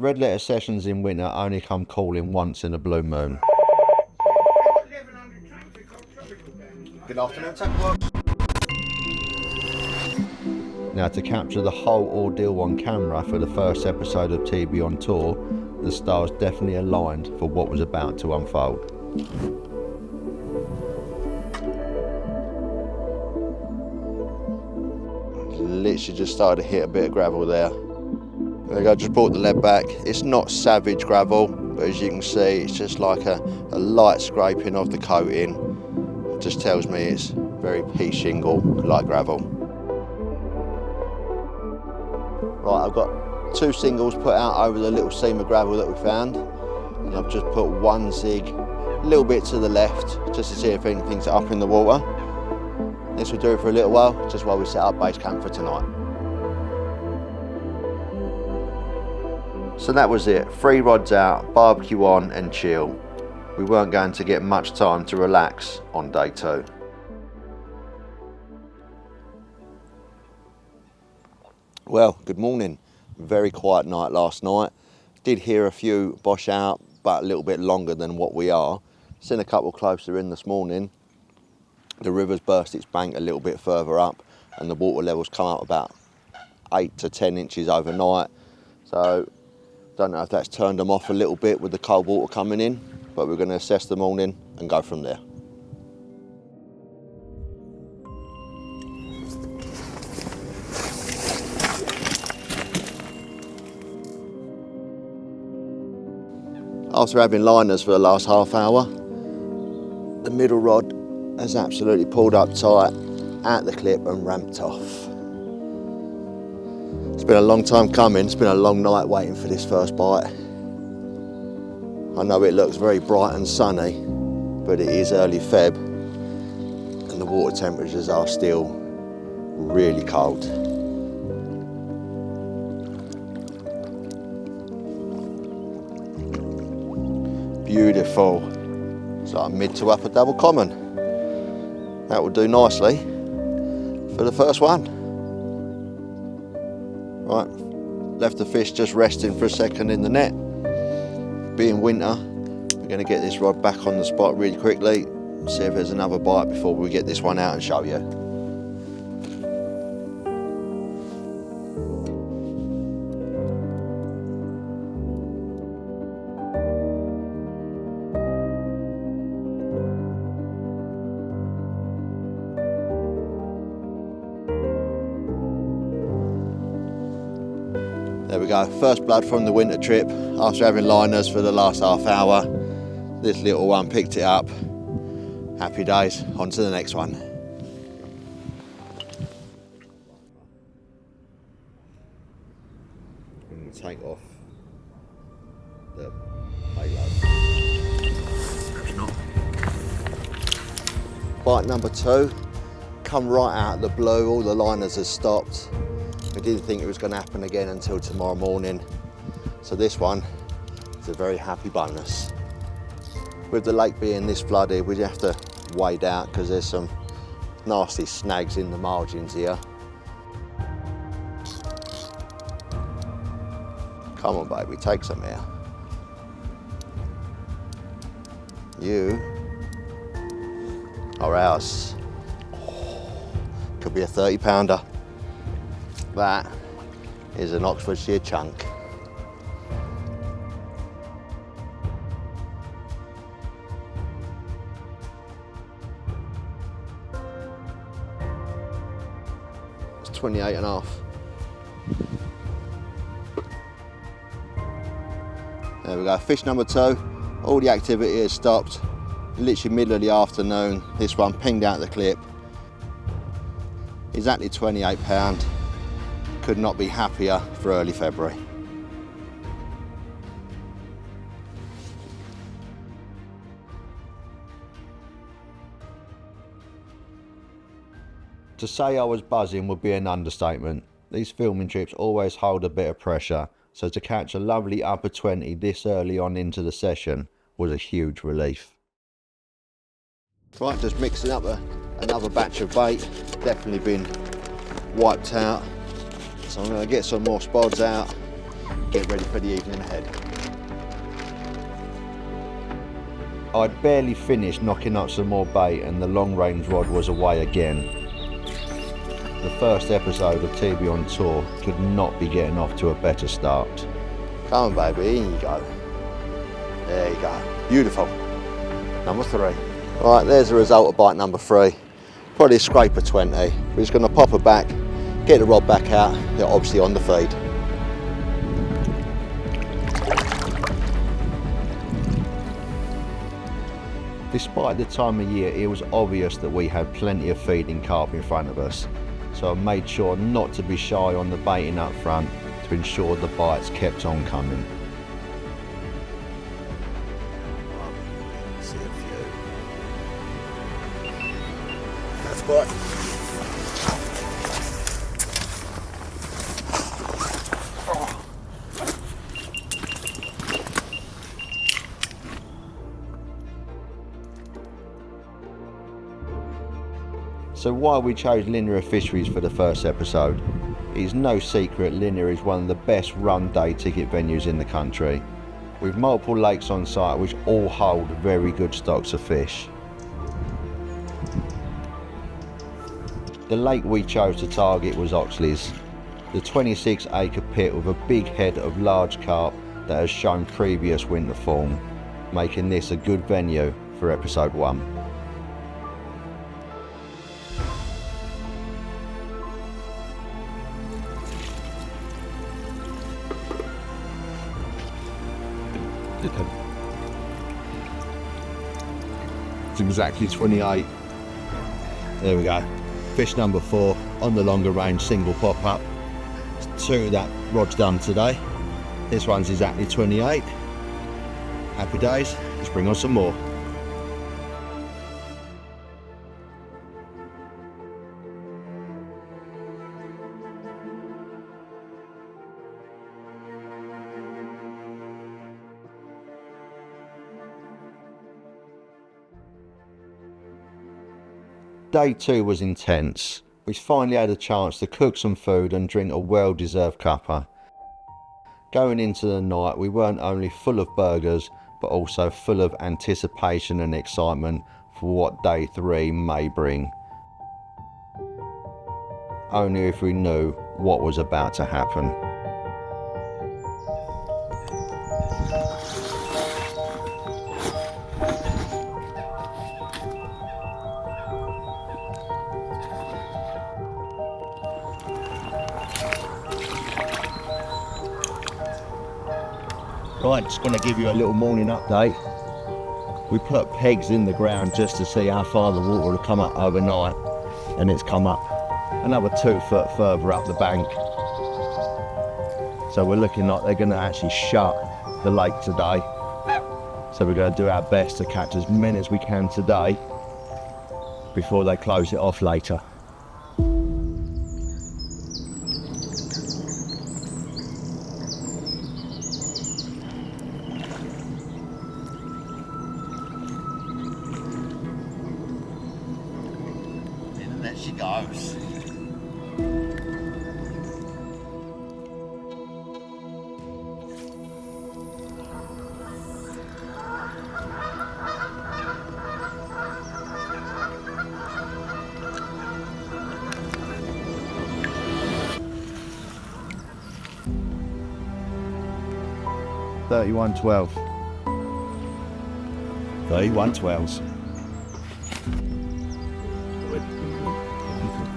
Red letter sessions in winter only come calling once in a blue moon. Good afternoon, Tackle. Now, to capture the whole ordeal on camera for the first episode of TB on Tour, the stars definitely aligned for what was about to unfold. Literally just started to hit a bit of gravel there. There we go, just brought the lead back. It's not savage gravel, but as you can see, it's just like a light scraping of the coating. It just tells me it's very pea shingle, light gravel. Right, I've got 2 singles put out over the little seam of gravel that we found, and I've just put 1 zig a little bit to the left just to see if anything's up in the water. This will do it for a little while, just while we set up base camp for tonight. So that was it, 3 rods out, barbecue on and chill. We weren't going to get much time to relax on day 2. Well, good morning. Very quiet night last night. Did hear a few bosh out, but a little bit longer than what we are. Seen a couple closer in this morning. The river's burst its bank a little bit further up and the water levels come up about 8 to 10 inches overnight. So, don't know if that's turned them off a little bit with the cold water coming in, but we're going to assess the morning and go from there. After having liners for the last half hour, the middle rod has absolutely pulled up tight at the clip and ramped off. It's been a long time coming, it's been a long night waiting for this first bite. I know it looks very bright and sunny, but it is early Feb and the water temperatures are still really cold. Beautiful. It's like a mid to upper double common. That will do nicely for the first one. Right, left the fish just resting for a second in the net. Being winter, we're going to get this rod back on the spot really quickly, see if there's another bite before we get this one out and show you. There we go, first blood from the winter trip. After having liners for the last half hour, this little one picked it up. Happy days, on to the next one. I'm going to take off the payload. Bite number 2, come right out of the blue, all the liners have stopped. We didn't think it was going to happen again until tomorrow morning. So this one is a very happy bonus. With the lake being this flooded, we have to wade out because there's some nasty snags in the margins here. Come on baby, take some here. You are ours. Could be a 30 pounder. That is an Oxfordshire chunk. It's 28 and a half. There we go, fish number 2. All the activity has stopped. Literally middle of the afternoon, this one pinged out the clip. Exactly 28 pound. Could not be happier for early February. To say I was buzzing would be an understatement. These filming trips always hold a bit of pressure, so to catch a lovely upper 20 this early on into the session was a huge relief. Right, just mixing up another batch of bait. Definitely been wiped out. So I'm going to get some more spods out get ready for the evening ahead. I'd barely finished knocking up some more bait and the long range rod was away again. The first episode of TV on Tour could not be getting off to a better start. Come on, baby, in you go. There you go. Beautiful. Number 3. All right, there's the result of bite number 3. Probably a scraper 20. We're just going to pop her back, get the rod back out. They're obviously on the feed. Despite the time of year, it was obvious that we had plenty of feeding carp in front of us, so I made sure not to be shy on the baiting up front to ensure the bites kept on coming. See a few. That's bite. So why we chose Linear Fisheries for the first episode? It's no secret Linear is one of the best run day ticket venues in the country, with multiple lakes on site which all hold very good stocks of fish. The lake we chose to target was Oxlease, the 26-acre pit with a big head of large carp that has shown previous winter form, making this a good venue for episode 1. It's exactly 28. There we go. Fish number 4 on the longer range single pop up. 2 that rod's done today. This one's exactly 28. Happy days. Let's bring on some more. Day 2 was intense. We finally had a chance to cook some food and drink a well-deserved cuppa. Going into the night, we weren't only full of burgers, but also full of anticipation and excitement for what day 3 may bring. Only if we knew what was about to happen. Right, just going to give you a little morning update. We put pegs in the ground just to see how far the water will come up overnight, and it's come up another 2 foot further up the bank. So we're looking like they're going to actually shut the lake today. So we're going to do our best to catch as many as we can today before they close it off later. There she goes. $31.12. 31.12s.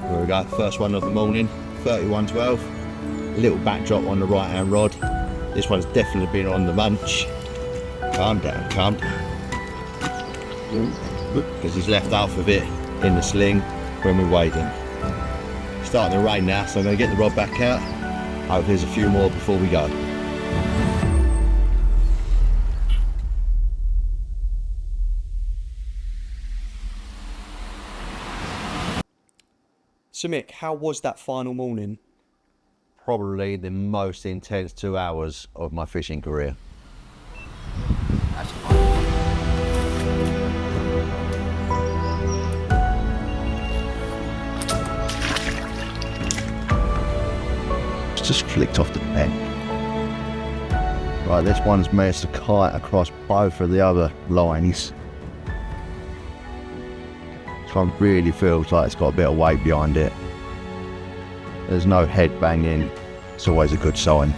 There we go, first one of the morning, 31.12. A little backdrop on the right hand rod. This one's definitely been on the munch. Calm down, calm down. Because he's left half of it in the sling when we're wading. It's starting to rain now, so I'm going to get the rod back out. Hope there's a few more before we go. So Mick, how was that final morning? Probably the most intense 2 hours of my fishing career. That's fine. It's just flicked off the pen. Right, this one's managed to kite across both of the other lines. This one really feels like it's got a bit of weight behind it. There's no head banging, it's always a good sign.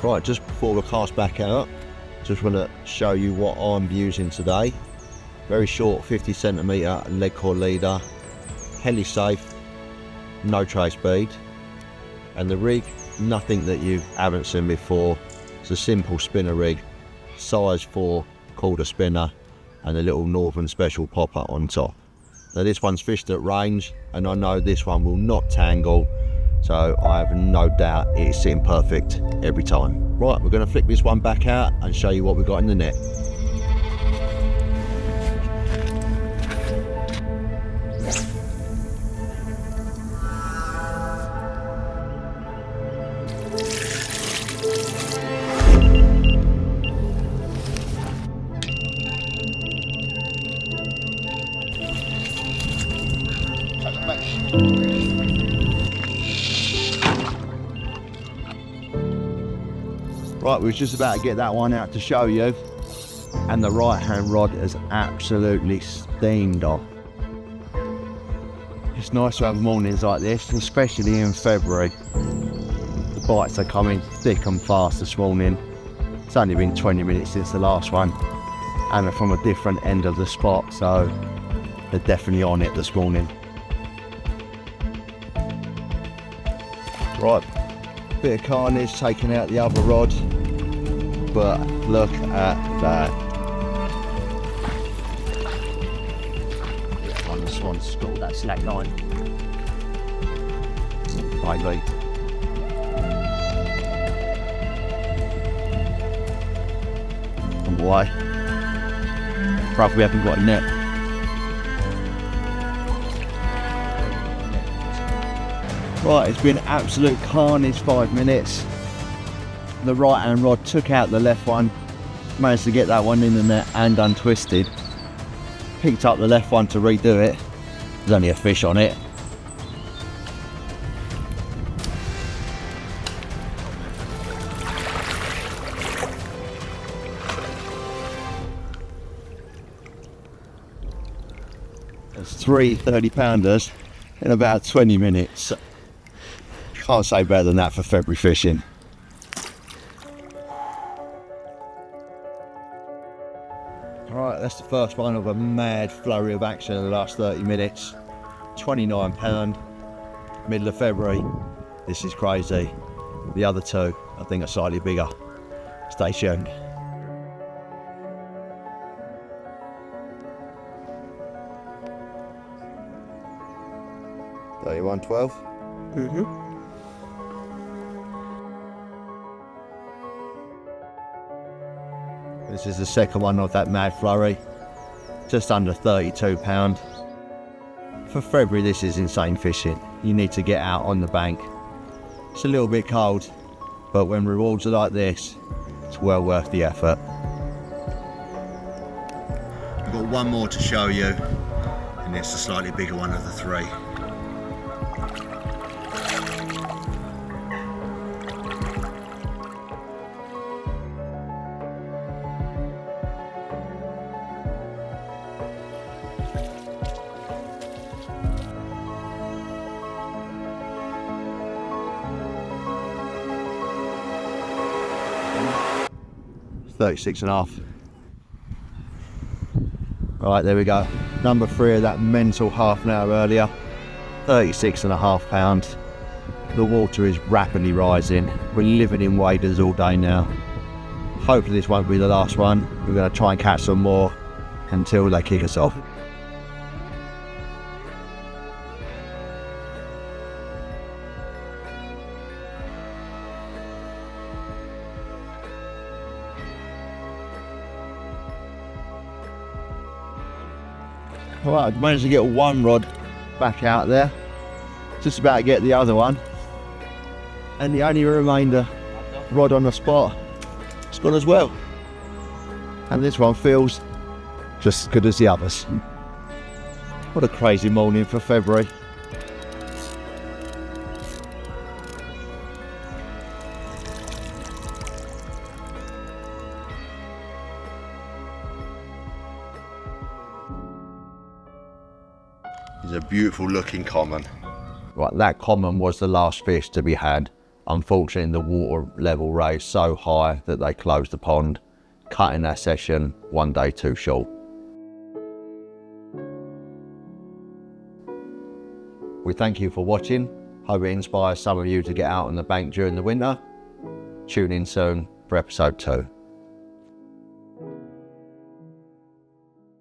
Right, just before we cast back out, just want to show you what I'm using today. Very short 50cm lead core leader, heli safe, no trace bead, and the rig, nothing that you haven't seen before. It's a simple spinner rig, size 4 quarter spinner, and a little Northern Special popper on top. Now this one's fished at range, and I know this one will not tangle, so I have no doubt it is sitting perfect every time. Right, we're going to flick this one back out and show you what we've got in the net. Right, we was just about to get that one out to show you, and the right hand rod has absolutely steamed off. It's nice to have mornings like this, especially in February. The bites are coming thick and fast this morning. It's only been 20 minutes since the last one, and they're from a different end of the spot, so they're definitely on it this morning. Right, bit of carnage taking out the other rod, but look at that. Yeah, on this one's got that slack line. Maybe. Why? Probably we haven't got a net. Right, it's been absolute carnage 5 minutes. The right hand rod took out the left one, managed to get that one in the net and untwisted. Picked up the left one to redo it. There's only a fish on it. There's 3 30-pounders in about 20 minutes. Can't say better than that for February fishing. Alright, that's the first one of a mad flurry of action in the last 30 minutes. £29, middle of February. This is crazy. The other two, I think, are slightly bigger. Stay tuned. $31.12. This is the second one of that mad flurry, just under £32. For February, this is insane fishing. You need to get out on the bank. It's a little bit cold, but when rewards are like this, it's well worth the effort. I've got one more to show you, and it's the slightly bigger one of the three. $36.5. Right, there we go. Number 3 of that mental half an hour earlier. £36.5. The water is rapidly rising. We're living in waders all day now. Hopefully this won't be the last one. We're going to try and catch some more until they kick us off. Alright, I managed to get one rod back out there. Just about to get the other one. And the only remainder rod on the spot, it's gone as well. And this one feels just as good as the others. What a crazy morning for February. It's a beautiful looking common. Right, that common was the last fish to be had. Unfortunately, the water level raised so high that they closed the pond, cutting that session one day too short. We thank you for watching. Hope it inspires some of you to get out on the bank during the winter. Tune in soon for episode 2.